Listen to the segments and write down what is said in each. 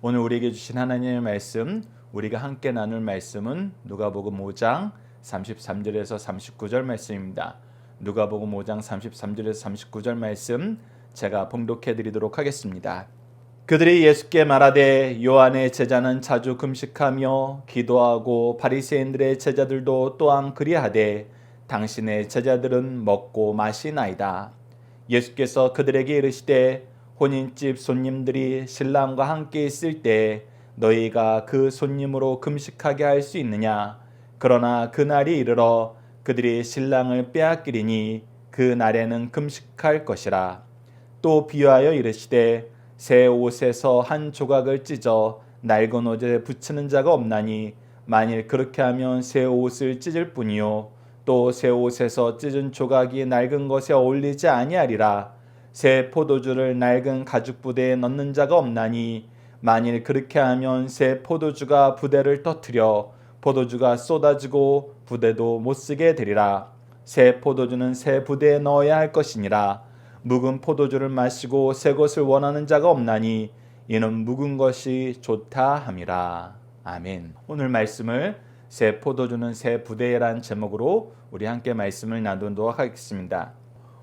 오늘 우리에게 주신 하나님의 말씀, 우리가 함께 나눌 말씀은 누가복음 5장 33절에서 39절 말씀입니다. 누가복음 5장 33절에서 39절 말씀 제가 봉독해 드리도록 하겠습니다. 그들이 예수께 말하되 요한의 제자는 자주 금식하며 기도하고 바리새인들의 제자들도 또한 그리하되 당신의 제자들은 먹고 마시나이다. 예수께서 그들에게 이르시되 혼인집 손님들이 신랑과 함께 있을 때 너희가 그 손님으로 금식하게 할 수 있느냐? 그러나 그날이 이르러 그들이 신랑을 빼앗기리니 그 날에는 금식할 것이라. 또 비유하여 이르시되 새 옷에서 한 조각을 찢어 낡은 옷에 붙이는 자가 없나니 만일 그렇게 하면 새 옷을 찢을 뿐이요 또 새 옷에서 찢은 조각이 낡은 것에 어울리지 아니하리라. 새 포도주를 낡은 가죽 부대에 넣는 자가 없나니 만일 그렇게 하면 새 포도주가 부대를 터뜨려 포도주가 쏟아지고 부대도 못 쓰게 되리라. 새 포도주는 새 부대에 넣어야 할 것이니라. 묵은 포도주를 마시고 새 것을 원하는 자가 없나니 이는 묵은 것이 좋다 함이라. 아멘. 오늘 말씀을 새 포도주는 새 부대라는 제목으로 우리 함께 말씀을 나누도록 하겠습니다.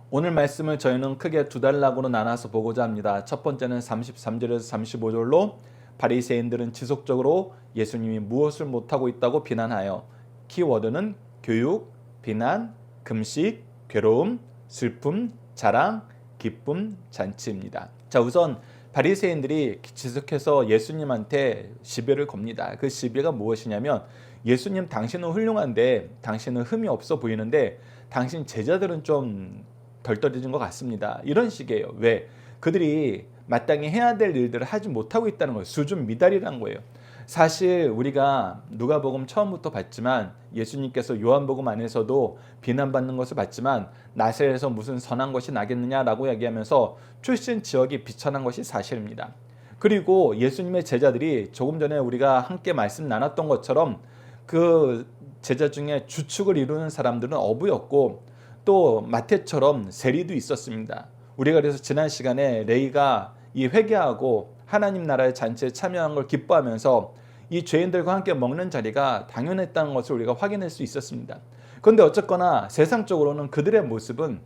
오늘 말씀을 저희는 크게 두 단락으로 나눠서 보고자 합니다. 첫 번째는 33절에서 35절로 바리새인들은 지속적으로 예수님이 무엇을 못하고 있다고 비난하여 키워드는 교육, 비난, 금식, 괴로움, 슬픔, 자랑, 기쁨, 잔치입니다. 자, 우선 바리새인들이 지속해서 예수님한테 시비를 겁니다. 그 시비가 무엇이냐면 예수님 당신은 훌륭한데 당신은 흠이 없어 보이는데 당신 제자들은 좀 덜 떨어진 것 같습니다. 이런 식이에요. 왜? 그들이 마땅히 해야 될 일들을 하지 못하고 있다는 거예요. 수준 미달이라는 거예요. 사실 우리가 누가복음 처음부터 봤지만 예수님께서 요한복음 안에서도 비난받는 것을 봤지만 나사렛에서 무슨 선한 것이 나겠느냐라고 얘기하면서 출신 지역이 비천한 것이 사실입니다. 그리고 예수님의 제자들이 조금 전에 우리가 함께 말씀 나눴던 것처럼 그 제자 중에 주축을 이루는 사람들은 어부였고 또 마태처럼 세리도 있었습니다. 우리가 그래서 지난 시간에 레위가 이 회개하고 하나님 나라의 잔치에 참여한 걸 기뻐하면서 이 죄인들과 함께 먹는 자리가 당연했다는 것을 우리가 확인할 수 있었습니다. 그런데 어쨌거나 세상적으로는 그들의 모습은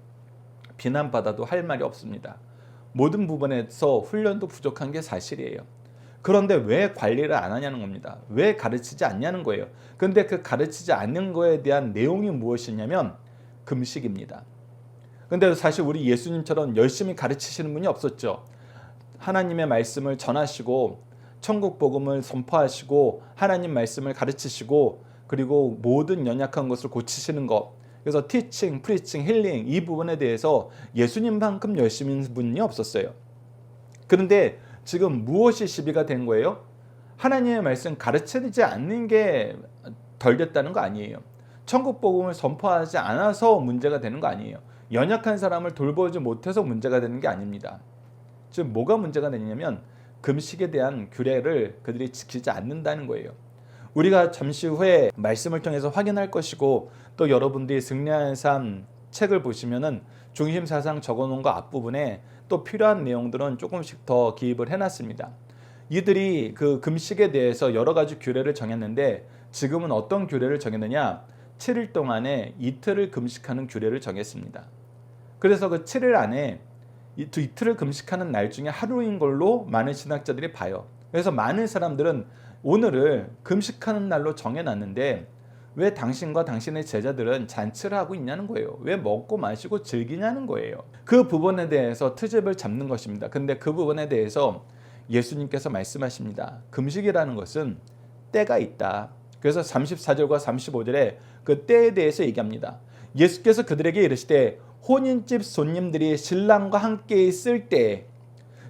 비난받아도 할 말이 없습니다. 모든 부분에서 훈련도 부족한 게 사실이에요. 그런데 왜 관리를 안 하냐는 겁니다. 왜 가르치지 않냐는 거예요. 그런데 그 가르치지 않는 거에 대한 내용이 무엇이냐면 금식입니다. 근데 사실 우리 예수님처럼 열심히 가르치시는 분이 없었죠. 하나님의 말씀을 전하시고 천국 복음을 선포하시고 하나님 말씀을 가르치시고 그리고 모든 연약한 것을 고치시는 것. 그래서 티칭, 프리칭, 힐링 이 부분에 대해서 예수님만큼 열심히 있는 분이 없었어요. 그런데 지금 무엇이 시비가 된 거예요? 하나님의 말씀 가르치지 않는 게 덜 됐다는 거 아니에요. 천국 복음을 선포하지 않아서 문제가 되는 거 아니에요. 연약한 사람을 돌보지 못해서 문제가 되는 게 아닙니다. 즉 뭐가 문제가 되냐면 금식에 대한 규례를 그들이 지키지 않는다는 거예요. 우리가 잠시 후에 말씀을 통해서 확인할 것이고 또 여러분들이 승리하는 삶 책을 보시면은 중심 사상 적어놓은 거 앞부분에 또 필요한 내용들은 조금씩 더 기입을 해놨습니다. 이들이 그 금식에 대해서 여러 가지 규례를 정했는데 지금은 어떤 규례를 정했느냐? 7일 동안에 이틀을 금식하는 규례를 정했습니다. 그래서 그 7일 안에 이틀을 금식하는 날 중에 하루인 걸로 많은 신학자들이 봐요. 그래서 많은 사람들은 오늘을 금식하는 날로 정해놨는데 왜 당신과 당신의 제자들은 잔치를 하고 있냐는 거예요. 왜 먹고 마시고 즐기냐는 거예요. 그 부분에 대해서 트집을 잡는 것입니다. 근데 그 부분에 대해서 예수님께서 말씀하십니다. 금식이라는 것은 때가 있다. 그래서 34절과 35절에 그 때에 대해서 얘기합니다. 예수께서 그들에게 이르시되 혼인집 손님들이 신랑과 함께 있을 때,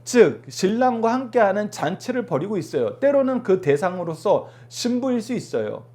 즉 신랑과 함께하는 잔치를 벌이고 있어요. 때로는 그 대상으로서 신부일 수 있어요.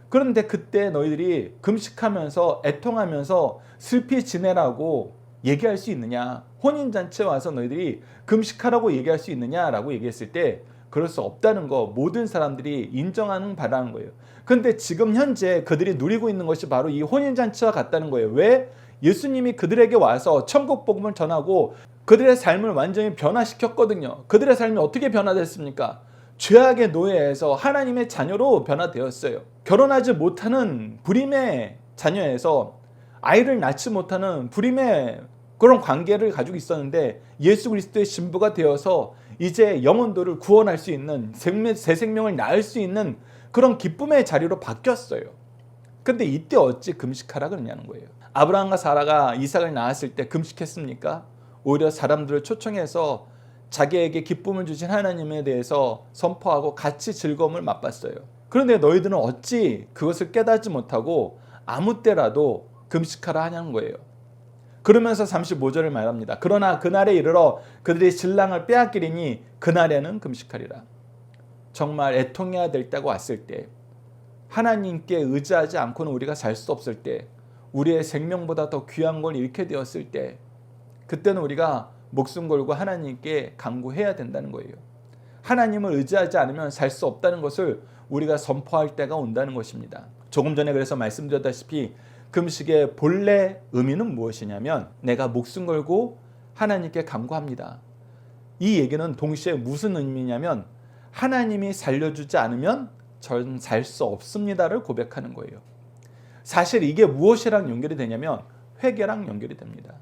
그런데 그때 너희들이 금식하면서 애통하면서 슬피 지내라고 얘기할 수 있느냐? 혼인잔치에 와서 너희들이 금식하라고 얘기할 수 있느냐라고 얘기했을 때 그럴 수 없다는 거 모든 사람들이 인정하는 바라는 거예요. 그런데 지금 현재 그들이 누리고 있는 것이 바로 이 혼인잔치와 같다는 거예요. 왜? 예수님이 그들에게 와서 천국 복음을 전하고 그들의 삶을 완전히 변화시켰거든요. 그들의 삶이 어떻게 변화됐습니까? 죄악의 노예에서 하나님의 자녀로 변화되었어요. 결혼하지 못하는 불임의 자녀에서 아이를 낳지 못하는 불임의 그런 관계를 가지고 있었는데 예수 그리스도의 신부가 되어서 이제 영혼들을 구원할 수 있는 새 생명을 낳을 수 있는 그런 기쁨의 자리로 바뀌었어요. 근데 이때 어찌 금식하라 그러냐는 거예요. 아브라함과 사라가 이삭을 낳았을 때 금식했습니까? 오히려 사람들을 초청해서 자기에게 기쁨을 주신 하나님에 대해서 선포하고 같이 즐거움을 맛봤어요. 그런데 너희들은 어찌 그것을 깨닫지 못하고 아무 때라도 금식하라 하냐는 거예요. 그러면서 35절을 말합니다. 그러나 그날에 이르러 그들이 신랑을 빼앗기리니 그날에는 금식하리라. 정말 애통해야 될 때가 왔을 때, 하나님께 의지하지 않고는 우리가 살 수 없을 때, 우리의 생명보다 더 귀한 걸 잃게 되었을 때, 그때는 우리가 목숨 걸고 하나님께 간구해야 된다는 거예요. 하나님을 의지하지 않으면 살 수 없다는 것을 우리가 선포할 때가 온다는 것입니다. 조금 전에 그래서 말씀드렸다시피 금식의 본래 의미는 무엇이냐면 내가 목숨 걸고 하나님께 간구합니다. 이 얘기는 동시에 무슨 의미냐면 하나님이 살려주지 않으면 전 살 수 없습니다를 고백하는 거예요. 사실 이게 무엇이랑 연결이 되냐면 회개랑 연결이 됩니다.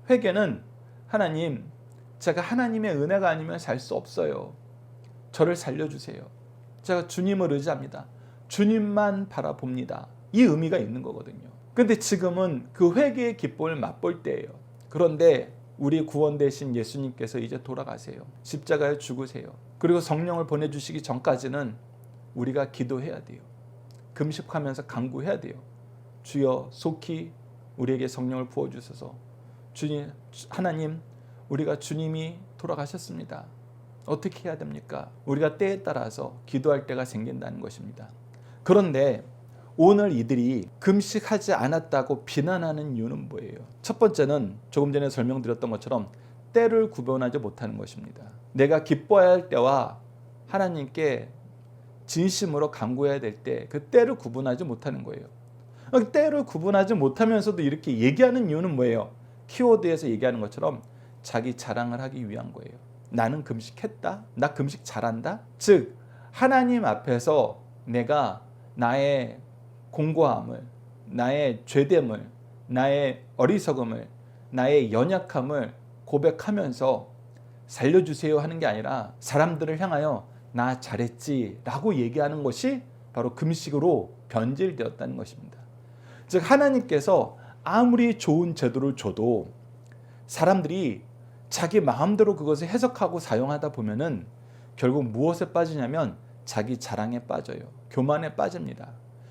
회개는 하나님, 제가 하나님의 은혜가 아니면 살 수 없어요. 저를 살려주세요. 제가 주님을 의지합니다. 주님만 바라봅니다. 이 의미가 있는 거거든요. 근데 지금은 그 회개의 기쁨을 맛볼 때예요. 그런데 우리 구원 되신 예수님께서 이제 돌아가세요. 십자가에 죽으세요. 그리고 성령을 보내주시기 전까지는 우리가 기도해야 돼요. 금식하면서 간구해야 돼요. 주여 속히 우리에게 성령을 부어주셔서 주님, 하나님, 우리가 주님이 돌아가셨습니다. 어떻게 해야 됩니까? 우리가 때에 따라서 기도할 때가 생긴다는 것입니다. 그런데 오늘 이들이 금식하지 않았다고 비난하는 이유는 뭐예요? 첫 번째는 조금 전에 설명드렸던 것처럼 때를 구분하지 못하는 것입니다. 내가 기뻐해야 할 때와 하나님께 진심으로 간구해야 될 때 그 때를 구분하지 못하는 거예요. 때를 구분하지 못하면서도 이렇게 얘기하는 이유는 뭐예요? 키워드에서 얘기하는 것처럼 자기 자랑을 하기 위한 거예요. 나는 금식했다? 나 금식 잘한다? 즉 하나님 앞에서 내가 나의 공고함을, 나의 죄됨을, 나의 어리석음을, 나의 연약함을 고백하면서 살려주세요 하는 게 아니라 사람들을 향하여 나 잘했지 라고 얘기하는 것이 바로 금식으로 변질되었다는 것입니다. 즉 하나님께서 아무리 좋은 제도를 줘도 사람들이 자기 마음대로 그것을 해석하고 사용하다 보면은 결국 무엇에 빠지냐면 자기 자랑에 빠져요. 교만에 빠집니다.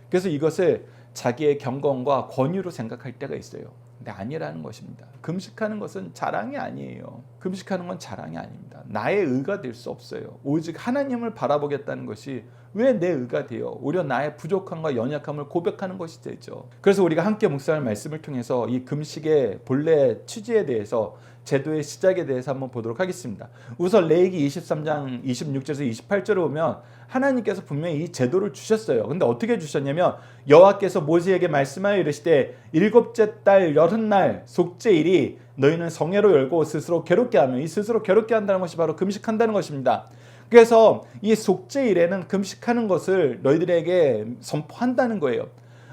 그래서 이것을 자기의 경건과 권위로 생각할 때가 있어요. 근데 아니라는 것입니다. 금식하는 것은 자랑이 아니에요. 금식하는 건 자랑이 아닙니다. 나의 의가 될 수 없어요. 오직 하나님을 바라보겠다는 것이 왜 내 의가 돼요? 오히려 나의 부족함과 연약함을 고백하는 것이 되죠. 그래서 우리가 함께 묵상할 말씀을 통해서 이 금식의 본래 취지에 대해서 제도의 시작에 대해서 한번 보도록 하겠습니다. 우선 레위기 23장 26절에서 28절을 보면 하나님께서 분명히 이 제도를 주셨어요. 근데 어떻게 주셨냐면 여호와께서 모세에게 말씀하여 이르시되 일곱째 달 여흔날 속죄일이 너희는 성회로 열고 스스로 괴롭게 하며 이 스스로 괴롭게 한다는 것이 바로 금식한다는 것입니다. 그래서 이 속죄일에는 금식하는 것을 너희들에게 선포한다는 거예요.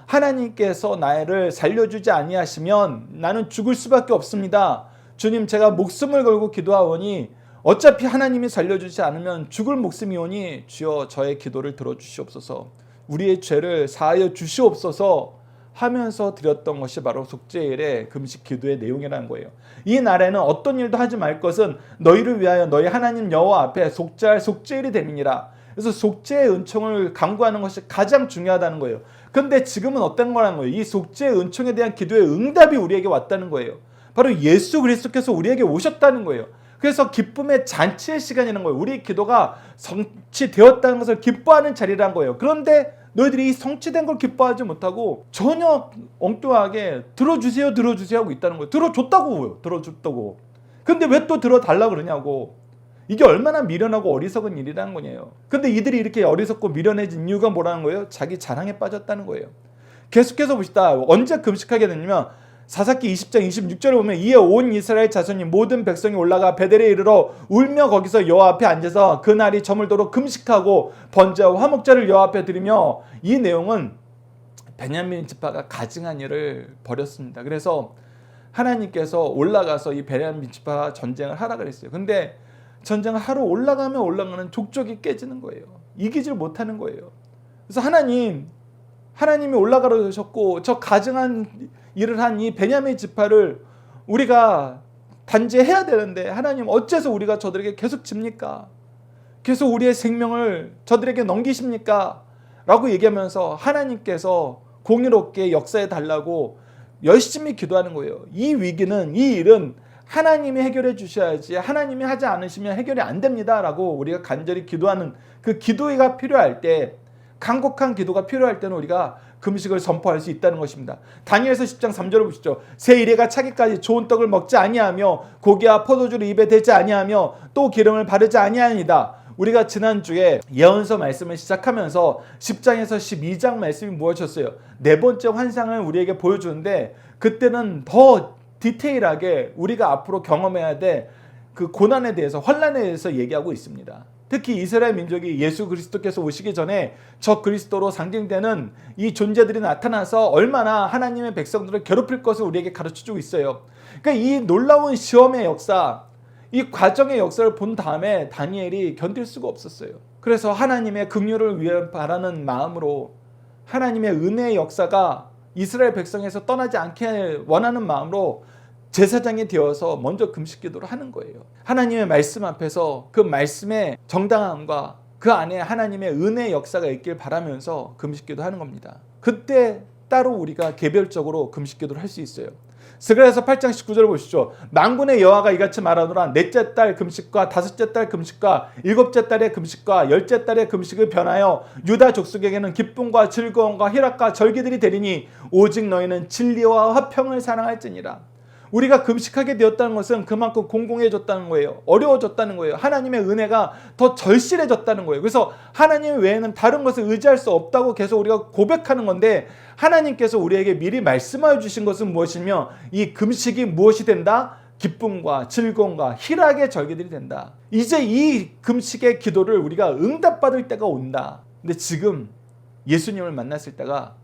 하나님께서 나를 살려주지 아니하시면 나는 죽을 수밖에 없습니다. 주님, 제가 목숨을 걸고 기도하오니 어차피 하나님이 살려주지 않으면 죽을 목숨이오니 주여 저의 기도를 들어주시옵소서, 우리의 죄를 사하여 주시옵소서 하면서 드렸던 것이 바로 속죄일의 금식 기도의 내용이라는 거예요. 이 날에는 어떤 일도 하지 말 것은 너희를 위하여 너희 하나님 여호와 앞에 속죄할 속죄일이 됨이니라. 그래서 속죄의 은총을 간구하는 것이 가장 중요하다는 거예요. 그런데 지금은 어떤 거라는 거예요? 이 속죄의 은총에 대한 기도의 응답이 우리에게 왔다는 거예요. 바로 예수 그리스도께서 우리에게 오셨다는 거예요. 그래서 기쁨의 잔치의 시간이라는 거예요. 우리 기도가 성취되었다는 것을 기뻐하는 자리라는 거예요. 그런데 너희들이 이 성취된 걸 기뻐하지 못하고 전혀 엉뚱하게 들어주세요 하고 있다는 거예요. 들어줬다고. 근데 왜 또 들어달라고 그러냐고. 이게 얼마나 미련하고 어리석은 일이라는 거예요. 근데 이들이 이렇게 어리석고 미련해진 이유가 뭐라는 거예요? 자기 자랑에 빠졌다는 거예요. 계속해서 보시다 언제 금식하게 되냐면 사사기 20장 26절에 보면 이에 온 이스라엘 자손이 모든 백성이 올라가 베델에 이르러 울며 거기서 여호와 앞에 앉아서 그날이 저물도록 금식하고 번제와 화목제를 여호와 앞에 드리며, 이 내용은 베냐민 지파가 가증한 일을 벌였습니다. 그래서 하나님께서 올라가서 이 베냐민 지파와 전쟁을 하라 그랬어요. 근데 전쟁을 하러 올라가면 올라가는 족족이 깨지는 거예요. 이기질 못하는 거예요. 그래서 하나님이 올라가라 그러셨고, 저 가증한 일을 한 이 베냐민 지파를 우리가 단죄해야 되는데 하나님 어째서 우리가 저들에게 계속 집니까? 계속 우리의 생명을 저들에게 넘기십니까? 라고 얘기하면서 하나님께서 공의롭게 역사해 달라고 열심히 기도하는 거예요. 이 위기는, 이 일은 하나님이 해결해 주셔야지 하나님이 하지 않으시면 해결이 안 됩니다 라고 우리가 간절히 기도하는 그 기도가 필요할 때, 간곡한 기도가 필요할 때는 우리가 금식을 선포할 수 있다는 것입니다. 다니엘서 10장 3절을 보시죠. 새 이래가 차기까지 좋은 떡을 먹지 아니하며 고기와 포도주를 입에 대지 아니하며 또 기름을 바르지 아니하니이다. 우리가 지난주에 예언서 말씀을 시작하면서 10장에서 12장 말씀이 무엇이었어요? 네 번째 환상을 우리에게 보여주는데, 그때는 더 디테일하게 우리가 앞으로 경험해야 될 그 고난에 대해서, 환난에 대해서 얘기하고 있습니다. 특히 이스라엘 민족이 예수 그리스도께서 오시기 전에 저 그리스도로 상징되는 이 존재들이 나타나서 얼마나 하나님의 백성들을 괴롭힐 것을 우리에게 가르쳐주고 있어요. 그러니까 이 놀라운 시험의 역사, 이 과정의 역사를 본 다음에 다니엘이 견딜 수가 없었어요. 그래서 하나님의 긍휼을 위해 바라는 마음으로, 하나님의 은혜의 역사가 이스라엘 백성에서 떠나지 않게 원하는 마음으로 제사장이 되어서 먼저 금식 기도를 하는 거예요. 하나님의 말씀 앞에서 그 말씀의 정당함과 그 안에 하나님의 은혜의 역사가 있길 바라면서 금식 기도하는 겁니다. 그때 따로 우리가 개별적으로 금식 기도를 할 수 있어요. 스가랴서 8장 19절 보시죠. 만군의 여호와가 이같이 말하노라. 넷째 달 금식과 다섯째 달 금식과 일곱째 달의 금식과 열째 달의 금식을 변하여 유다 족속에게는 기쁨과 즐거움과 희락과 절기들이 되리니 오직 너희는 진리와 화평을 사랑할지니라. 우리가 금식하게 되었다는 것은 그만큼 공공해졌다는 거예요. 어려워졌다는 거예요. 하나님의 은혜가 더 절실해졌다는 거예요. 그래서 하나님 외에는 다른 것을 의지할 수 없다고 계속 우리가 고백하는 건데, 하나님께서 우리에게 미리 말씀하여 주신 것은 무엇이며, 이 금식이 무엇이 된다? 기쁨과 즐거움과 희락의 절기들이 된다. 이제 이 금식의 기도를 우리가 응답받을 때가 온다. 근데 지금 예수님을 만났을 때가,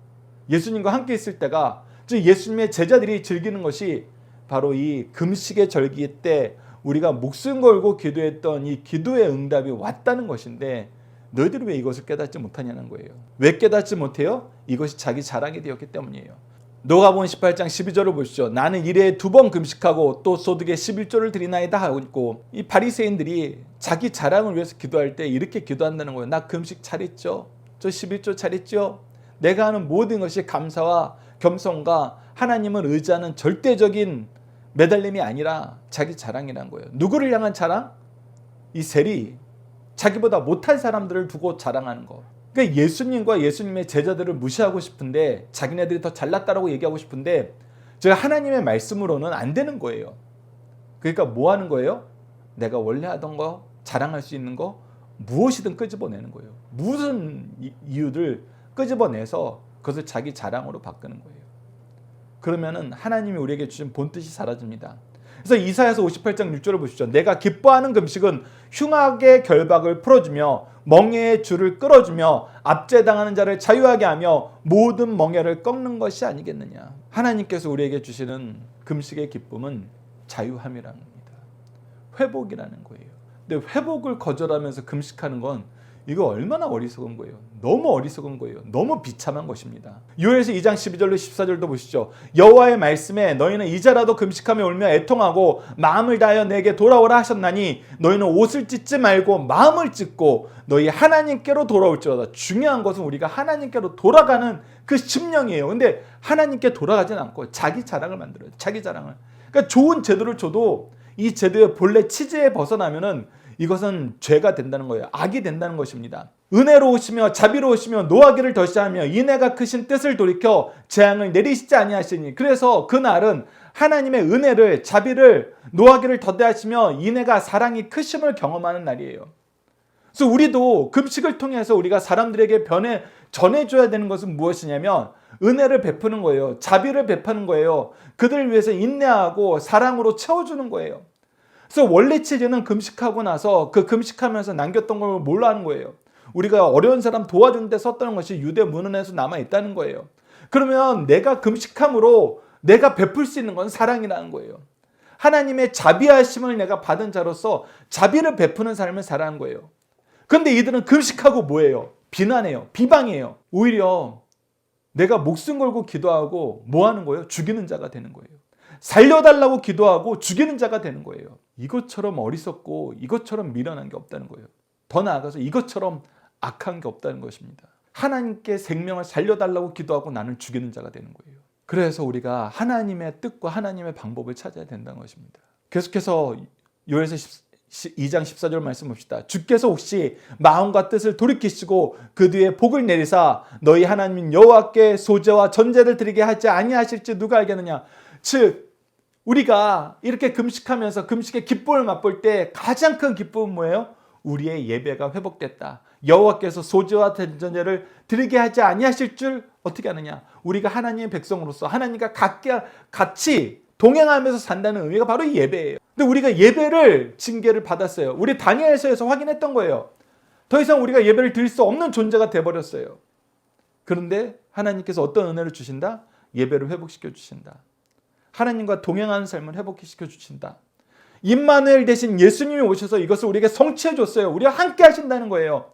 예수님과 함께 있을 때가, 즉 예수님의 제자들이 즐기는 것이 바로 이 금식의 절기 때 우리가 목숨 걸고 기도했던 이 기도의 응답이 왔다는 것인데, 너희들이 왜 이것을 깨닫지 못하냐는 거예요. 왜 깨닫지 못해요? 이것이 자기 자랑이 되었기 때문이에요. 누가복음 18장 12절을 보시죠. 나는 일에 2번 금식하고 또 소득에 11조를 드리나이다 하고 있고, 이 바리새인들이 자기 자랑을 위해서 기도할 때 이렇게 기도한다는 거예요. 나 금식 잘했죠? 저 11조 잘했죠? 내가 하는 모든 것이 감사와 겸손과 하나님을 의지하는 절대적인 매달림이 아니라 자기 자랑이란 거예요. 누구를 향한 자랑? 이 세리, 자기보다 못한 사람들을 두고 자랑하는 거. 그러니까 예수님과 예수님의 제자들을 무시하고 싶은데, 자기네들이 더 잘났다라고 얘기하고 싶은데, 제가 하나님의 말씀으로는 안 되는 거예요. 그러니까 뭐 하는 거예요? 내가 원래 하던 거, 자랑할 수 있는 거 무엇이든 끄집어내는 거예요. 무슨 이유를 끄집어내서 그것을 자기 자랑으로 바꾸는 거예요. 그러면은 하나님이 우리에게 주신 본뜻이 사라집니다. 그래서 이사야서 58장 6절을 보시죠. 내가 기뻐하는 금식은 흉악의 결박을 풀어주며 멍에의 줄을 끌어주며 압제당하는 자를 자유하게 하며 모든 멍에를 꺾는 것이 아니겠느냐. 하나님께서 우리에게 주시는 금식의 기쁨은 자유함이라는 겁니다. 회복이라는 거예요. 근데 회복을 거절하면서 금식하는 건 이거 얼마나 어리석은 거예요. 너무 어리석은 거예요. 너무 비참한 것입니다. 요엘서 2장 12절로 14절도 보시죠. 여호와의 말씀에 너희는 이제라도 금식하며 울며 애통하고 마음을 다하여 내게 돌아오라 하셨나니 너희는 옷을 찢지 말고 마음을 찢고 너희 하나님께로 돌아올지어다. 중요한 것은 우리가 하나님께로 돌아가는 그 심령이에요. 근데 하나님께 돌아가진 않고 자기 자랑을 만들어요. 자기 자랑을. 그러니까 좋은 제도를 줘도 이 제도의 본래 취지에 벗어나면은 이것은 죄가 된다는 거예요. 악이 된다는 것입니다. 은혜로우시며 자비로우시며 노하기를 더시하며 인애가 크신 뜻을 돌이켜 재앙을 내리시지 아니하시니. 그래서 그날은 하나님의 은혜를, 자비를, 노하기를 더대하시며 인애가, 사랑이 크심을 경험하는 날이에요. 그래서 우리도 금식을 통해서 우리가 사람들에게 전해줘야 되는 것은 무엇이냐면 은혜를 베푸는 거예요. 자비를 베푸는 거예요. 그들을 위해서 인내하고 사랑으로 채워주는 거예요. 그래서 원래 취지는 금식하고 나서 그 금식하면서 남겼던 걸 뭘로 하는 거예요? 우리가 어려운 사람 도와주는 데 썼던 것이 유대 문헌에서 남아있다는 거예요. 그러면 내가 금식함으로 내가 베풀 수 있는 건 사랑이라는 거예요. 하나님의 자비하심을 내가 받은 자로서 자비를 베푸는 삶을 살아가는 거예요. 그런데 이들은 금식하고 뭐예요? 비난해요. 비방해요. 오히려 내가 목숨 걸고 기도하고 뭐 하는 거예요? 죽이는 자가 되는 거예요. 살려달라고 기도하고 죽이는 자가 되는 거예요. 이것처럼 어리석고 이것처럼 미련한 게 없다는 거예요. 더 나아가서 이것처럼 악한 게 없다는 것입니다. 하나님께 생명을 살려달라고 기도하고 나는 죽이는 자가 되는 거예요. 그래서 우리가 하나님의 뜻과 하나님의 방법을 찾아야 된다는 것입니다. 계속해서 요엘서 2장 14절 말씀 봅시다. 주께서 혹시 마음과 뜻을 돌이키시고 그 뒤에 복을 내리사 너희 하나님 여호와께 소제와 전제를 드리게 하지 아니하실지 누가 알겠느냐. 즉 우리가 이렇게 금식하면서 금식의 기쁨을 맛볼 때 가장 큰 기쁨은 뭐예요? 우리의 예배가 회복됐다. 여호와께서 소제와 전제를 드리게 하지 아니하실 줄 어떻게 아느냐. 우리가 하나님의 백성으로서 하나님과 같이 동행하면서 산다는 의미가 바로 이 예배예요. 근데 우리가 예배를 징계를 받았어요. 우리 다니엘서에서 확인했던 거예요. 더 이상 우리가 예배를 드릴 수 없는 존재가 돼버렸어요. 그런데 하나님께서 어떤 은혜를 주신다? 예배를 회복시켜 주신다. 하나님과 동행하는 삶을 회복시켜 주신다. 임마누엘 대신 예수님이 오셔서 이것을 우리에게 성취해 줬어요. 우리와 함께 하신다는 거예요.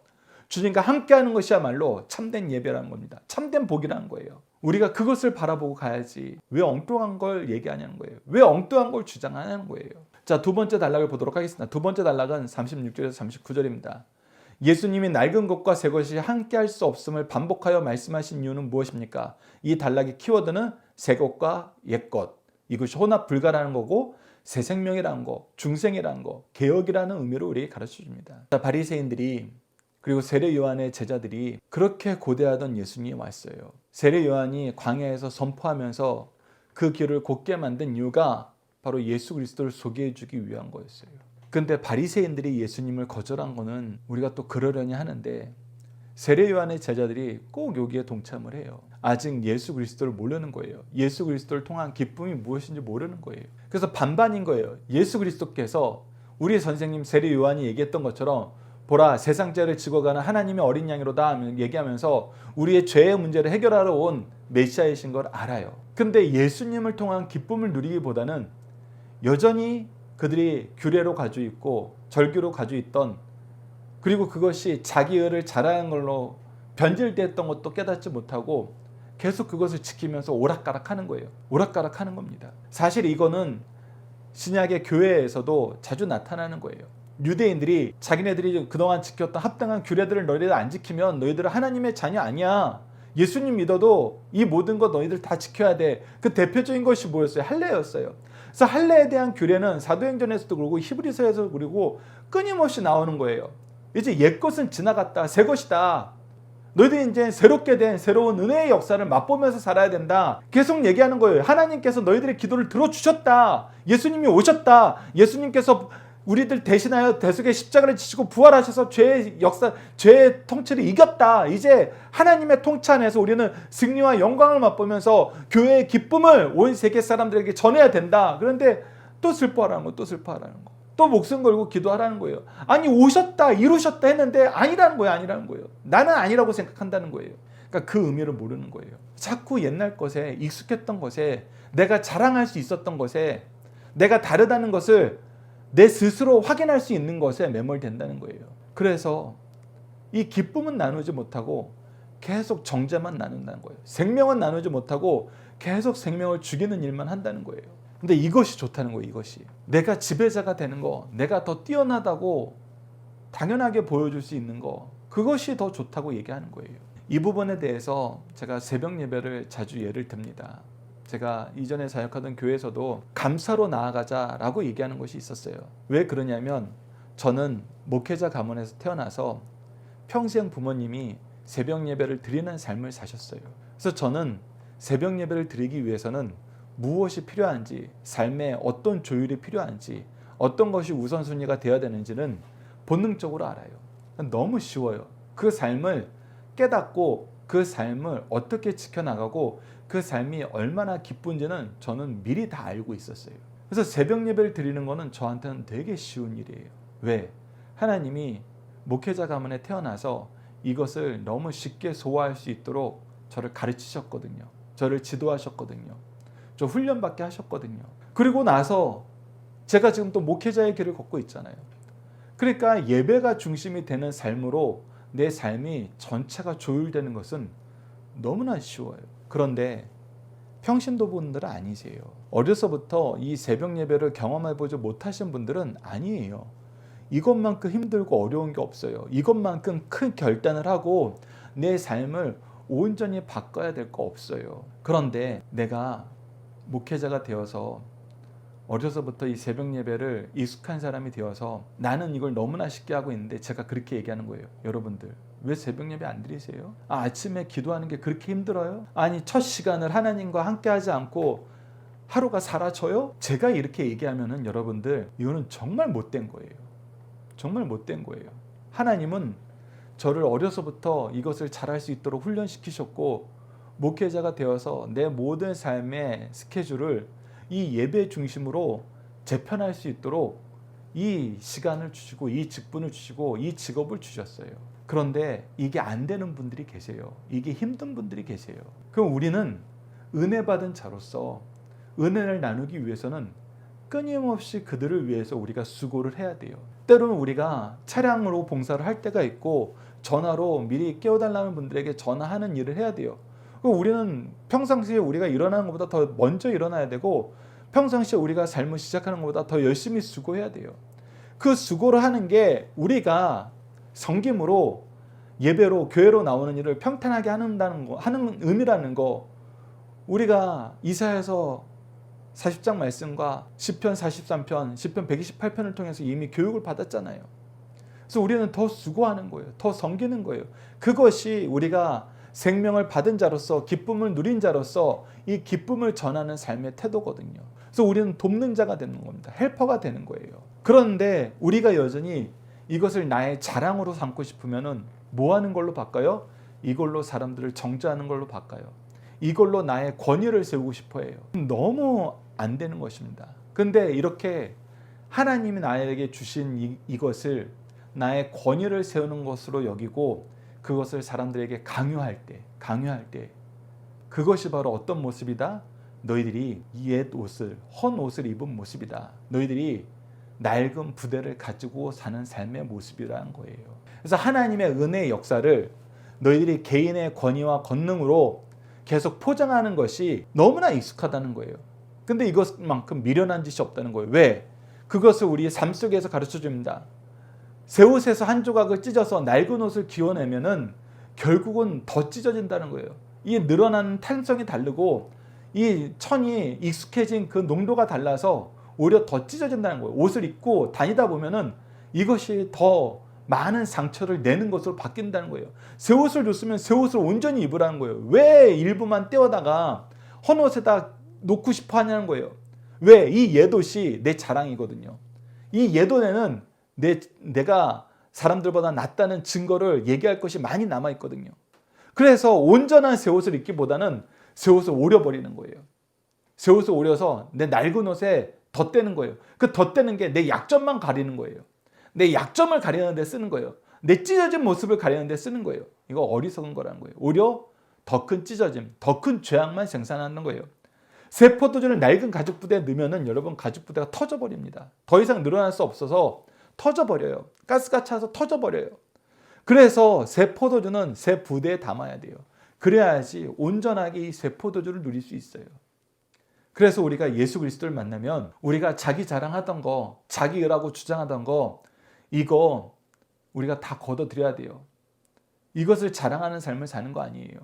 주님과 함께 하는 것이야말로 참된 예배라는 겁니다. 참된 복이라는 거예요. 우리가 그것을 바라보고 가야지 왜 엉뚱한 걸 얘기하냐는 거예요. 왜 엉뚱한 걸 주장하냐는 거예요. 자, 두 번째 단락을 보도록 하겠습니다. 두 번째 단락은 36절에서 39절입니다. 예수님이 낡은 것과 새 것이 함께 할 수 없음을 반복하여 말씀하신 이유는 무엇입니까? 이 단락의 키워드는 새 것과 옛 것. 이것이 혼합 불가라는 거고 새 생명이라는 거, 중생이라는 거, 개혁이라는 의미로 우리에게 가르쳐 줍니다. 바리새인들이 그리고 세례 요한의 제자들이 그렇게 고대하던 예수님이 왔어요. 세례 요한이 광야에서 선포하면서 그 길을 곧게 만든 이유가 바로 예수 그리스도를 소개해 주기 위한 거였어요. 그런데 바리새인들이 예수님을 거절한 거는 우리가 또 그러려니 하는데 세례 요한의 제자들이 꼭 여기에 동참을 해요. 아직 예수 그리스도를 모르는 거예요. 예수 그리스도를 통한 기쁨이 무엇인지 모르는 거예요. 그래서 반반인 거예요. 예수 그리스도께서 우리 선생님 세례 요한이 얘기했던 것처럼 보라 세상 죄를 지고 가는 하나님의 어린 양이로다 얘기하면서 우리의 죄의 문제를 해결하러 온 메시아이신 걸 알아요. 근데 예수님을 통한 기쁨을 누리기보다는 여전히 그들이 규례로 가지고 있고 절규로 가지고 있던 그리고 그것이 자기 의를 잘하는 걸로 변질됐던 것도 깨닫지 못하고 계속 그것을 지키면서 오락가락하는 거예요. 오락가락하는 겁니다. 사실 이거는 신약의 교회에서도 자주 나타나는 거예요. 유대인들이 자기네들이 그동안 지켰던 합당한 규례들을 너희들 안 지키면 너희들은 하나님의 자녀 아니야. 예수님 믿어도 이 모든 것 너희들 다 지켜야 돼. 그 대표적인 것이 뭐였어요? 할례였어요. 그래서 할례에 대한 규례는 사도행전에서도 그러고 히브리서에서도 그러고 끊임없이 나오는 거예요. 이제 옛 것은 지나갔다. 새 것이다. 너희들이 이제 새롭게 된 새로운 은혜의 역사를 맛보면서 살아야 된다. 계속 얘기하는 거예요. 하나님께서 너희들의 기도를 들어주셨다. 예수님이 오셨다. 예수님께서 우리들 대신하여 대속의 십자가를 지시고 부활하셔서 죄의 역사, 죄의 통치를 이겼다. 이제 하나님의 통치 안에서 우리는 승리와 영광을 맛보면서 교회의 기쁨을 온 세계 사람들에게 전해야 된다. 그런데 또 슬퍼하라는 거, 또 슬퍼하라는 거. 또 목숨 걸고 기도하라는 거예요. 아니 오셨다, 이루셨다 했는데 아니라는 거예요. 아니라는 거예요. 나는 아니라고 생각한다는 거예요. 그러니까 그 의미를 모르는 거예요. 자꾸 옛날 것에 익숙했던 것에 내가 자랑할 수 있었던 것에 내가 다르다는 것을 내 스스로 확인할 수 있는 것에 매몰된다는 거예요. 그래서 이 기쁨은 나누지 못하고 계속 정죄만 나눈다는 거예요. 생명은 나누지 못하고 계속 생명을 죽이는 일만 한다는 거예요. 근데 이것이 좋다는 거예요. 이것이 내가 지배자가 되는 거, 내가 더 뛰어나다고 당연하게 보여줄 수 있는 거, 그것이 더 좋다고 얘기하는 거예요. 이 부분에 대해서 제가 새벽 예배를 자주 예를 듭니다. 제가 이전에 사역하던 교회에서도 감사로 나아가자라고 얘기하는 것이 있었어요. 왜 그러냐면 저는 목회자 가문에서 태어나서 평생 부모님이 새벽 예배를 드리는 삶을 사셨어요. 그래서 저는 새벽 예배를 드리기 위해서는 무엇이 필요한지, 삶에 어떤 조율이 필요한지, 어떤 것이 우선순위가 되어야 되는지는 본능적으로 알아요. 너무 쉬워요. 그 삶을 깨닫고 그 삶을 어떻게 지켜나가고 그 삶이 얼마나 기쁜지는 저는 미리 다 알고 있었어요. 그래서 새벽 예배를 드리는 거는 저한테는 되게 쉬운 일이에요. 왜? 하나님이 목회자 가문에 태어나서 이것을 너무 쉽게 소화할 수 있도록 저를 가르치셨거든요. 저를 지도하셨거든요. 저 훈련받게 하셨거든요. 그리고 나서 제가 지금 또 목회자의 길을 걷고 있잖아요. 그러니까 예배가 중심이 되는 삶으로 내 삶이 전체가 조율되는 것은 너무나 쉬워요. 그런데 평신도분들은 아니세요. 어려서부터 이 새벽 예배를 경험해보지 못하신 분들은 아니에요. 이것만큼 힘들고 어려운 게 없어요. 이것만큼 큰 결단을 하고 내 삶을 온전히 바꿔야 될 거 없어요. 그런데 내가 목회자가 되어서 어려서부터 이 새벽 예배를 익숙한 사람이 되어서 나는 이걸 너무나 쉽게 하고 있는데 제가 그렇게 얘기하는 거예요. 여러분들 왜 새벽 예배 안 드리세요? 아침에 기도하는 게 그렇게 힘들어요? 아니 첫 시간을 하나님과 함께 하지 않고 하루가 사라져요? 제가 이렇게 얘기하면은 여러분들 이거는 정말 못된 거예요. 정말 못된 거예요. 하나님은 저를 어려서부터 이것을 잘할 수 있도록 훈련시키셨고 목회자가 되어서 내 모든 삶의 스케줄을 이 예배 중심으로 재편할 수 있도록 이 시간을 주시고 이 직분을 주시고 이 직업을 주셨어요. 그런데 이게 안 되는 분들이 계세요. 이게 힘든 분들이 계세요. 그럼 우리는 은혜 받은 자로서 은혜를 나누기 위해서는 끊임없이 그들을 위해서 우리가 수고를 해야 돼요. 때로는 우리가 차량으로 봉사를 할 때가 있고 전화로 미리 깨워달라는 분들에게 전화하는 일을 해야 돼요. 우리는 평상시에 우리가 일어나는 것보다 더 먼저 일어나야 되고 평상시에 우리가 삶을 시작하는 것보다 더 열심히 수고해야 돼요. 그 수고를 하는 게 우리가 섬김으로 예배로 교회로 나오는 일을 평탄하게 하는 의미라는 거 우리가 이사야서 40장 말씀과 시편 43편, 시편 128편을 통해서 이미 교육을 받았잖아요. 그래서 우리는 더 수고하는 거예요. 더 섬기는 거예요. 그것이 우리가 생명을 받은 자로서 기쁨을 누린 자로서 이 기쁨을 전하는 삶의 태도거든요. 그래서 우리는 돕는 자가 되는 겁니다. 헬퍼가 되는 거예요. 그런데 우리가 여전히 이것을 나의 자랑으로 삼고 싶으면은 뭐 하는 걸로 바꿔요? 이걸로 사람들을 정죄하는 걸로 바꿔요. 이걸로 나의 권위를 세우고 싶어 해요. 너무 안 되는 것입니다. 근데 이렇게 하나님이 나에게 주신 이것을 나의 권위를 세우는 것으로 여기고 그것을 사람들에게 강요할 때 그것이 바로 어떤 모습이다? 너희들이 옛 옷을, 헌 옷을 입은 모습이다. 너희들이 낡은 부대를 가지고 사는 삶의 모습이라는 거예요. 그래서 하나님의 은혜의 역사를 너희들이 개인의 권위와 권능으로 계속 포장하는 것이 너무나 익숙하다는 거예요. 근데 이것만큼 미련한 짓이 없다는 거예요. 왜? 그것을 우리의 삶 속에서 가르쳐 줍니다. 새 옷에서 한 조각을 찢어서 낡은 옷을 기워내면은 결국은 더 찢어진다는 거예요. 이 늘어나는 탄성이 다르고 이 천이 익숙해진 그 농도가 달라서 오히려 더 찢어진다는 거예요. 옷을 입고 다니다 보면은 이것이 더 많은 상처를 내는 것으로 바뀐다는 거예요. 새 옷을 줬으면 새 옷을 온전히 입으라는 거예요. 왜 일부만 떼어다가 헌 옷에다 놓고 싶어 하냐는 거예요. 왜? 이 옛옷이 내 자랑이거든요. 이 옛옷에는 내가 사람들보다 낫다는 증거를 얘기할 것이 많이 남아있거든요. 그래서 온전한 새 옷을 입기보다는 새 옷을 오려버리는 거예요. 새 옷을 오려서 내 낡은 옷에 덧대는 거예요. 그 덧대는 게 내 약점만 가리는 거예요. 내 약점을 가리는 데 쓰는 거예요. 내 찢어진 모습을 가리는 데 쓰는 거예요. 이거 어리석은 거라는 거예요. 오히려 더 큰 찢어짐, 더 큰 죄악만 생산하는 거예요. 새 포도주를 낡은 가죽 부대에 넣으면은 여러분 가죽 부대가 터져버립니다. 더 이상 늘어날 수 없어서 터져버려요. 가스가 차서 터져버려요. 그래서 새 포도주는 새 부대에 담아야 돼요. 그래야지 온전하게 이 새 포도주를 누릴 수 있어요. 그래서 우리가 예수 그리스도를 만나면 우리가 자기 자랑하던 거, 자기 의라고 주장하던 거 이거 우리가 다 걷어들여야 돼요. 이것을 자랑하는 삶을 사는 거 아니에요.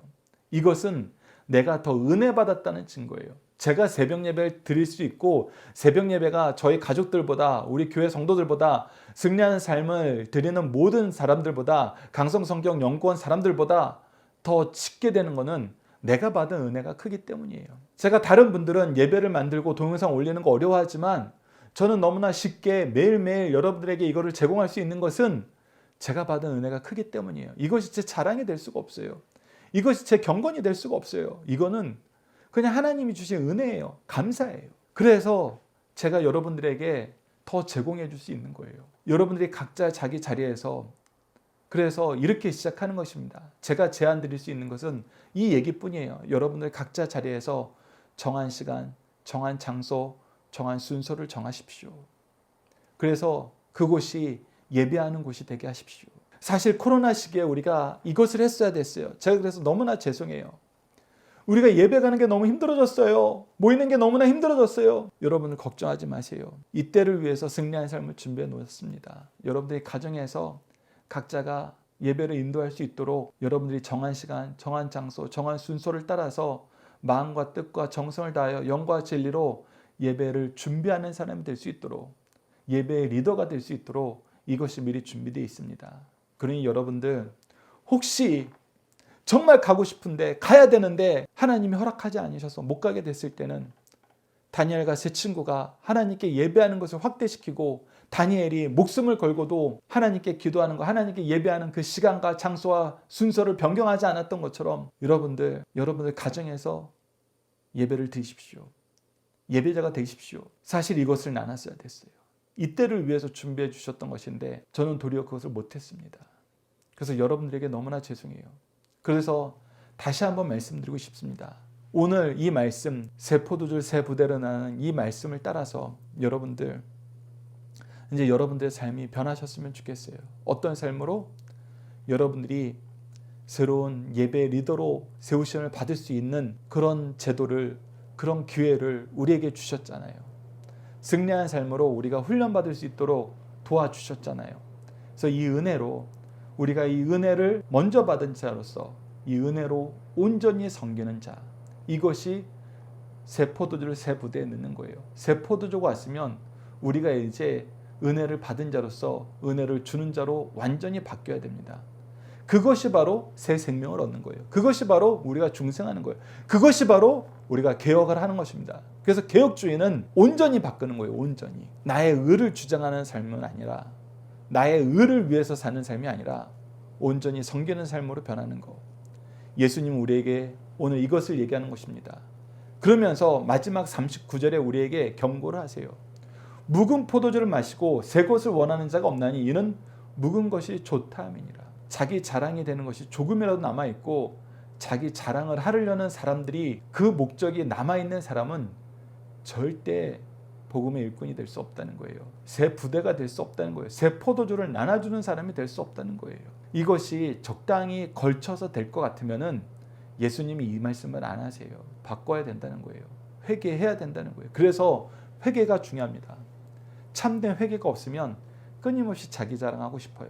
이것은 내가 더 은혜 받았다는 증거예요. 제가 새벽 예배를 드릴 수 있고 새벽 예배가 저희 가족들보다 우리 교회 성도들보다 승리하는 삶을 드리는 모든 사람들보다 강성성경 연구원 사람들보다 더 쉽게 되는 것은 내가 받은 은혜가 크기 때문이에요. 제가 다른 분들은 예배를 만들고 동영상 올리는 거 어려워하지만 저는 너무나 쉽게 매일매일 여러분들에게 이거를 제공할 수 있는 것은 제가 받은 은혜가 크기 때문이에요. 이것이 제 자랑이 될 수가 없어요. 이것이 제 경건이 될 수가 없어요. 이거는 그냥 하나님이 주신 은혜예요. 감사해요. 그래서 제가 여러분들에게 더 제공해 줄 수 있는 거예요. 여러분들이 각자 자기 자리에서 그래서 이렇게 시작하는 것입니다. 제가 제안 드릴 수 있는 것은 이 얘기뿐이에요. 여러분들 각자 자리에서 정한 시간, 정한 장소, 정한 순서를 정하십시오. 그래서 그곳이 예배하는 곳이 되게 하십시오. 사실 코로나 시기에 우리가 이것을 했어야 됐어요. 제가 그래서 너무나 죄송해요. 우리가 예배 가는 게 너무 힘들어졌어요. 모이는 게 너무나 힘들어졌어요. 여러분들 걱정하지 마세요. 이때를 위해서 승리한 삶을 준비해 놓았습니다. 여러분들이 가정에서 각자가 예배를 인도할 수 있도록 여러분들이 정한 시간, 정한 장소, 정한 순서를 따라서 마음과 뜻과 정성을 다하여 영과 진리로 예배를 준비하는 사람이 될 수 있도록, 예배의 리더가 될 수 있도록 이것이 미리 준비되어 있습니다. 그러니 여러분들 혹시 정말 가고 싶은데 가야 되는데 하나님이 허락하지 않으셔서 못 가게 됐을 때는 다니엘과 세 친구가 하나님께 예배하는 것을 확대시키고 다니엘이 목숨을 걸고도 하나님께 기도하는 것, 하나님께 예배하는 그 시간과 장소와 순서를 변경하지 않았던 것처럼 여러분들 가정에서 예배를 드리십시오. 예배자가 되십시오. 사실 이것을 나눴어야 됐어요. 이때를 위해서 준비해 주셨던 것인데 저는 도리어 그것을 못했습니다. 그래서 여러분들에게 너무나 죄송해요. 그래서 다시 한번 말씀드리고 싶습니다. 오늘 이 말씀, 새 포도주 새 부대로 나는 이 말씀을 따라서 여러분들 이제 여러분들의 삶이 변하셨으면 좋겠어요. 어떤 삶으로? 여러분들이 새로운 예배 리더로 세우심을 받을 수 있는 그런 제도를, 그런 기회를 우리에게 주셨잖아요. 승리한 삶으로 우리가 훈련받을 수 있도록 도와주셨잖아요. 그래서 이 은혜로 우리가 이 은혜를 먼저 받은 자로서 이 은혜로 온전히 섬기는 자, 이것이 새 포도주를 새 부대에 넣는 거예요. 새 포도주가 왔으면 우리가 이제 은혜를 받은 자로서 은혜를 주는 자로 완전히 바뀌어야 됩니다. 그것이 바로 새 생명을 얻는 거예요. 그것이 바로 우리가 중생하는 거예요. 그것이 바로 우리가 개혁을 하는 것입니다. 그래서 개혁주의는 온전히 바꾸는 거예요. 온전히. 나의 의를 주장하는 삶은 아니라, 나의 의를 위해서 사는 삶이 아니라 온전히 섬기는 삶으로 변하는 것. 예수님은 우리에게 오늘 이것을 얘기하는 것입니다. 그러면서 마지막 39절에 우리에게 경고를 하세요. 묵은 포도주를 마시고 새 것을 원하는 자가 없나니 이는 묵은 것이 좋다 함이니라. 자기 자랑이 되는 것이 조금이라도 남아있고 자기 자랑을 하려는 사람들이 그 목적이 남아있는 사람은 절대 복음의 일꾼이 될 수 없다는 거예요. 새 부대가 될 수 없다는 거예요. 새 포도주를 나눠주는 사람이 될 수 없다는 거예요. 이것이 적당히 걸쳐서 될 것 같으면은 예수님이 이 말씀을 안 하세요. 바꿔야 된다는 거예요. 회개해야 된다는 거예요. 그래서 회개가 중요합니다. 참된 회개가 없으면 끊임없이 자기 자랑하고 싶어요.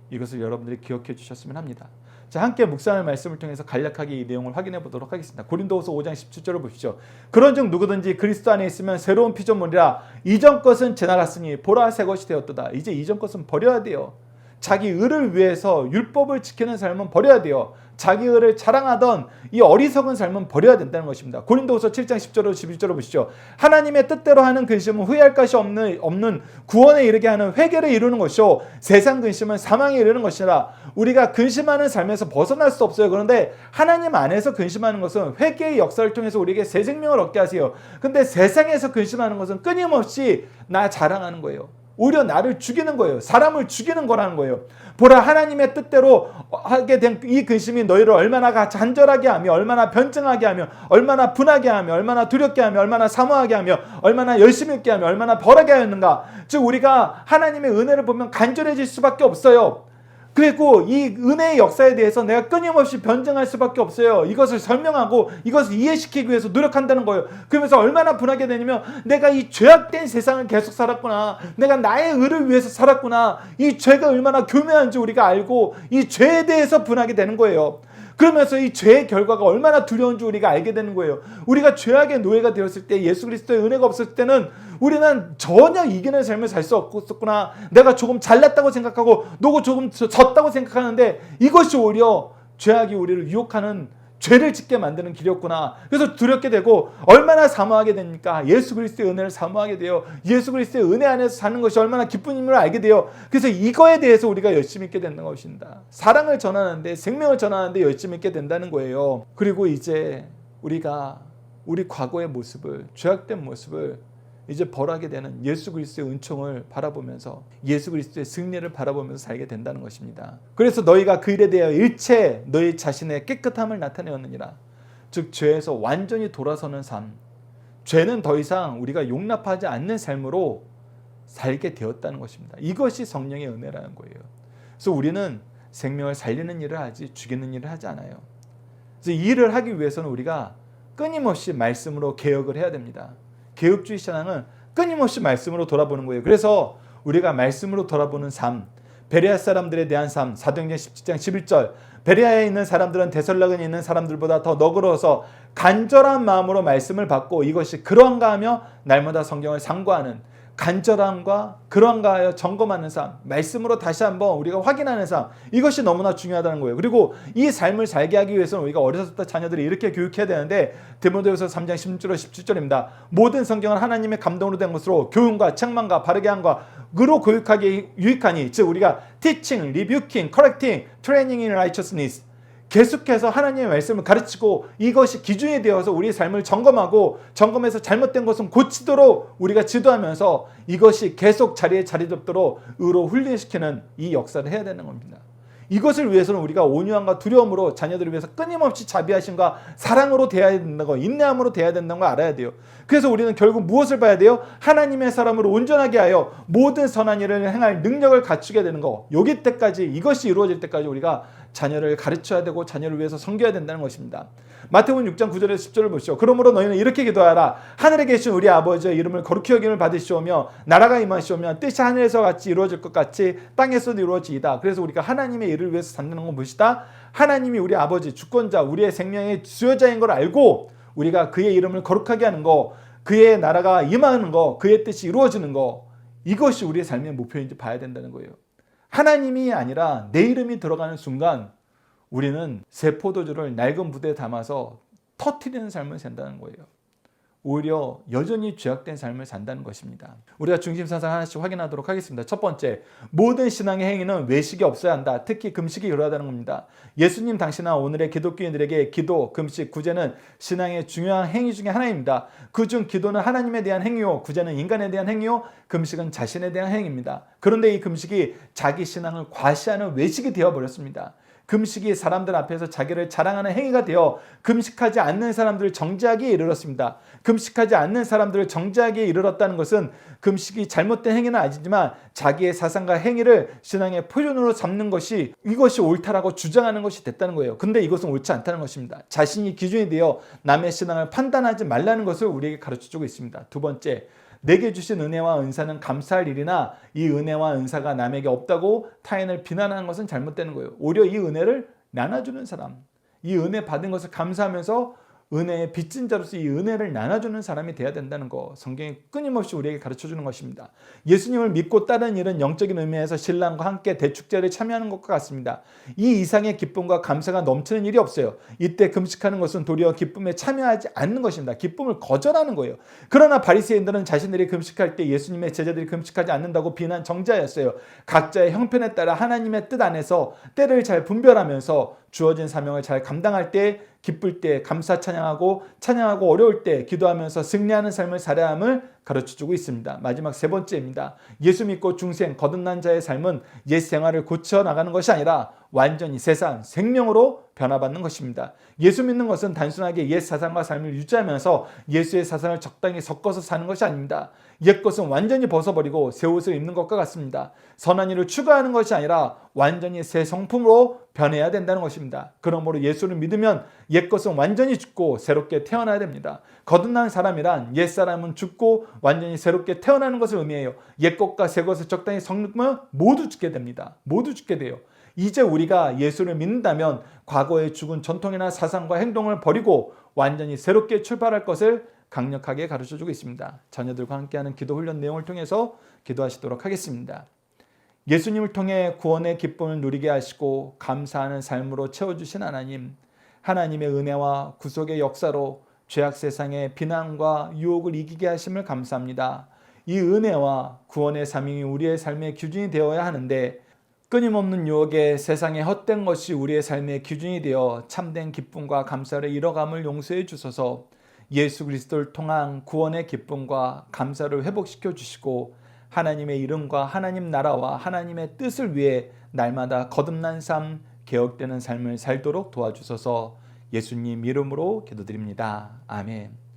이것을 여러분들이 기억해 주셨으면 합니다. 자, 함께 묵상할 말씀을 통해서 간략하게 이 내용을 확인해 보도록 하겠습니다. 고린도후서 5장 17절을 보십시오. 그런즉 누구든지 그리스도 안에 있으면 새로운 피조물이라 이전 것은 지나갔으니 보라 새 것이 되었도다. 이제 이전 것은 버려야 돼요. 자기 의를 위해서 율법을 지키는 삶은 버려야 돼요. 자기 의를 자랑하던 이 어리석은 삶은 버려야 된다는 것입니다. 고린도후서 7장 10절로 11절을 보시죠. 하나님의 뜻대로 하는 근심은 후회할 것이 없는 구원에 이르게 하는 회개를 이루는 것이요 세상 근심은 사망에 이르는 것이라. 우리가 근심하는 삶에서 벗어날 수 없어요. 그런데 하나님 안에서 근심하는 것은 회개의 역사를 통해서 우리에게 새 생명을 얻게 하세요. 근데 세상에서 근심하는 것은 끊임없이 나 자랑하는 거예요. 오히려 나를 죽이는 거예요. 사람을 죽이는 거라는 거예요. 보라, 하나님의 뜻대로 하게 된 이 근심이 너희를 얼마나 간절하게 하며, 얼마나 변증하게 하며, 얼마나 분하게 하며, 얼마나 두렵게 하며, 얼마나 사모하게 하며, 얼마나 열심히 있게 하며, 얼마나 벌하게 하였는가. 즉 우리가 하나님의 은혜를 보면 간절해질 수밖에 없어요. 그리고 이 은혜의 역사에 대해서 내가 끊임없이 변증할 수밖에 없어요. 이것을 설명하고 이것을 이해시키기 위해서 노력한다는 거예요. 그러면서 얼마나 분하게 되냐면 내가 이 죄악된 세상을 계속 살았구나. 내가 나의 의를 위해서 살았구나. 이 죄가 얼마나 교묘한지 우리가 알고 이 죄에 대해서 분하게 되는 거예요. 그러면서 이 죄의 결과가 얼마나 두려운지 우리가 알게 되는 거예요. 우리가 죄악의 노예가 되었을 때, 예수 그리스도의 은혜가 없을 때는 우리는 전혀 이기는 삶을 살 수 없었구나. 내가 조금 잘났다고 생각하고 너고 조금 졌다고 생각하는데 이것이 오히려 죄악이 우리를 유혹하는 죄를 짓게 만드는 길이었구나. 그래서 두렵게 되고 얼마나 사모하게 됩니까? 예수 그리스도의 은혜를 사모하게 돼요. 예수 그리스도의 은혜 안에서 사는 것이 얼마나 기쁜 힘을 알게 돼요. 그래서 이거에 대해서 우리가 열심히 있게 되는 것입니다. 사랑을 전하는데, 생명을 전하는데 열심히 있게 된다는 거예요. 그리고 이제 우리가 우리 과거의 모습을, 죄악된 모습을 이제 벌하게 되는 예수 그리스도의 은총을 바라보면서 예수 그리스도의 승리를 바라보면서 살게 된다는 것입니다. 그래서 너희가 그 일에 대하여 일체 너희 자신의 깨끗함을 나타내었느니라. 즉 죄에서 완전히 돌아서는 삶, 죄는 더 이상 우리가 용납하지 않는 삶으로 살게 되었다는 것입니다. 이것이 성령의 은혜라는 거예요. 그래서 우리는 생명을 살리는 일을 하지 죽이는 일을 하지 않아요. 그래서 이 일을 하기 위해서는 우리가 끊임없이 말씀으로 개혁을 해야 됩니다. 개혁주의 신앙은 끊임없이 말씀으로 돌아보는 거예요. 그래서 우리가 말씀으로 돌아보는 삶, 베레아 사람들에 대한 삶, 사도행전 17장 11절, 베레아에 있는 사람들은 데살로니가에 있는 사람들보다 더 너그러워서 간절한 마음으로 말씀을 받고 이것이 그러한가 하며 날마다 성경을 상고하는 간절함과 그러한가 하여 점검하는 삶, 말씀으로 다시 한번 우리가 확인하는 삶, 이것이 너무나 중요하다는 거예요. 그리고 이 삶을 살게 하기 위해서는 우리가 어려서부터 자녀들이 이렇게 교육해야 되는데 디모데후서 3장 16절 17절입니다. 모든 성경은 하나님의 감동으로 된 것으로 교훈과 책망과 바르게 함과 으로 교육하기에 유익하니, 즉 우리가 teaching, rebuking, correcting, training in righteousness, 계속해서 하나님의 말씀을 가르치고 이것이 기준이 되어서 우리의 삶을 점검하고 점검해서 잘못된 것은 고치도록 우리가 지도하면서 이것이 계속 자리에 자리 잡도록 의로 훈련시키는 이 역사를 해야 되는 겁니다. 이것을 위해서는 우리가 온유함과 두려움으로 자녀들을 위해서 끊임없이 자비하심과 사랑으로 대해야 된다는 거, 인내함으로 대해야 된다는 걸 알아야 돼요. 그래서 우리는 결국 무엇을 봐야 돼요? 하나님의 사람으로 온전하게 하여 모든 선한 일을 행할 능력을 갖추게 되는 거. 여기 때까지, 이것이 이루어질 때까지 우리가 자녀를 가르쳐야 되고 자녀를 위해서 섬겨야 된다는 것입니다. 마태복음 6장 9절에서 10절을 보시죠. 그러므로 너희는 이렇게 기도하라. 하늘에 계신 우리 아버지의 이름을 거룩히 여김을 받으시오며 나라가 임하시오며 뜻이 하늘에서 같이 이루어질 것 같이 땅에서도 이루어지이다. 그래서 우리가 하나님의 일을 위해서 산다는 건 무엇이다? 하나님이 우리 아버지, 주권자, 우리의 생명의 수요자인 걸 알고 우리가 그의 이름을 거룩하게 하는 거, 그의 나라가 임하는 거, 그의 뜻이 이루어지는 거, 이것이 우리의 삶의 목표인지 봐야 된다는 거예요. 하나님이 아니라 내 이름이 들어가는 순간 우리는 새 포도주를 낡은 부대에 담아서 터뜨리는 삶을 산다는 거예요. 오히려 여전히 죄악된 삶을 산다는 것입니다. 우리가 중심사상 하나씩 확인하도록 하겠습니다. 첫 번째, 모든 신앙의 행위는 외식이 없어야 한다. 특히 금식이 이루어야하는 겁니다. 예수님 당시나 오늘의 기독교인들에게 기도, 금식, 구제는 신앙의 중요한 행위 중에 하나입니다. 그중 기도는 하나님에 대한 행위요, 구제는 인간에 대한 행위요, 금식은 자신에 대한 행위입니다. 그런데 이 금식이 자기 신앙을 과시하는 외식이 되어버렸습니다. 금식이 사람들 앞에서 자기를 자랑하는 행위가 되어 금식하지 않는 사람들을 정죄하기에 이르렀습니다. 금식하지 않는 사람들을 정죄하기에 이르렀다는 것은 금식이 잘못된 행위는 아니지만 자기의 사상과 행위를 신앙의 표준으로 삼는 것이, 이것이 옳다라고 주장하는 것이 됐다는 거예요. 근데 이것은 옳지 않다는 것입니다. 자신이 기준이 되어 남의 신앙을 판단하지 말라는 것을 우리에게 가르쳐주고 있습니다. 두 번째, 내게 주신 은혜와 은사는 감사할 일이나 이 은혜와 은사가 남에게 없다고 타인을 비난하는 것은 잘못되는 거예요. 오히려 이 은혜를 나눠주는 사람, 이 은혜 받은 것을 감사하면서 은혜의 빚진 자로서 이 은혜를 나눠주는 사람이 되어야 된다는 거, 성경이 끊임없이 우리에게 가르쳐주는 것입니다. 예수님을 믿고 따르는 일은 영적인 의미에서 신랑과 함께 대축제를 참여하는 것과 같습니다. 이 이상의 기쁨과 감사가 넘치는 일이 없어요. 이때 금식하는 것은 도리어 기쁨에 참여하지 않는 것입니다. 기쁨을 거절하는 거예요. 그러나 바리새인들은 자신들이 금식할 때 예수님의 제자들이 금식하지 않는다고 비난 정자였어요. 각자의 형편에 따라 하나님의 뜻 안에서 때를 잘 분별하면서 주어진 사명을 잘 감당할 때, 기쁠 때 감사 찬양하고 어려울 때 기도하면서 승리하는 삶을 살아야 함을 가르쳐주고 있습니다. 마지막 세 번째입니다. 예수 믿고 중생 거듭난 자의 삶은 옛 생활을 고쳐나가는 것이 아니라 완전히 세상 생명으로 변화받는 것입니다. 예수 믿는 것은 단순하게 옛 사상과 삶을 유지하면서 예수의 사상을 적당히 섞어서 사는 것이 아닙니다. 옛 것은 완전히 벗어버리고 새 옷을 입는 것과 같습니다. 선한 일을 추구하는 것이 아니라 완전히 새 성품으로 변해야 된다는 것입니다. 그러므로 예수를 믿으면 옛 것은 완전히 죽고 새롭게 태어나야 됩니다. 거듭난 사람이란 옛 사람은 죽고 완전히 새롭게 태어나는 것을 의미해요. 옛 것과 새 것을 적당히 섞으면 모두 죽게 됩니다. 모두 죽게 돼요. 이제 우리가 예수를 믿는다면 과거의 죽은 전통이나 사상과 행동을 버리고 완전히 새롭게 출발할 것을 강력하게 가르쳐주고 있습니다. 자녀들과 함께하는 기도 훈련 내용을 통해서 기도하시도록 하겠습니다. 예수님을 통해 구원의 기쁨을 누리게 하시고 감사하는 삶으로 채워주신 하나님, 하나님의 은혜와 구속의 역사로 죄악 세상의 비난과 유혹을 이기게 하심을 감사합니다. 이 은혜와 구원의 사명이 우리의 삶의 기준이 되어야 하는데 끊임없는 유혹에 세상의 헛된 것이 우리의 삶의 기준이 되어 참된 기쁨과 감사를 잃어감을 용서해 주소서. 예수 그리스도를 통한 구원의 기쁨과 감사를 회복시켜 주시고 하나님의 이름과 하나님 나라와 하나님의 뜻을 위해 날마다 거듭난 삶, 개혁되는 삶을 살도록 도와주소서. 예수님 이름으로 기도드립니다. 아멘.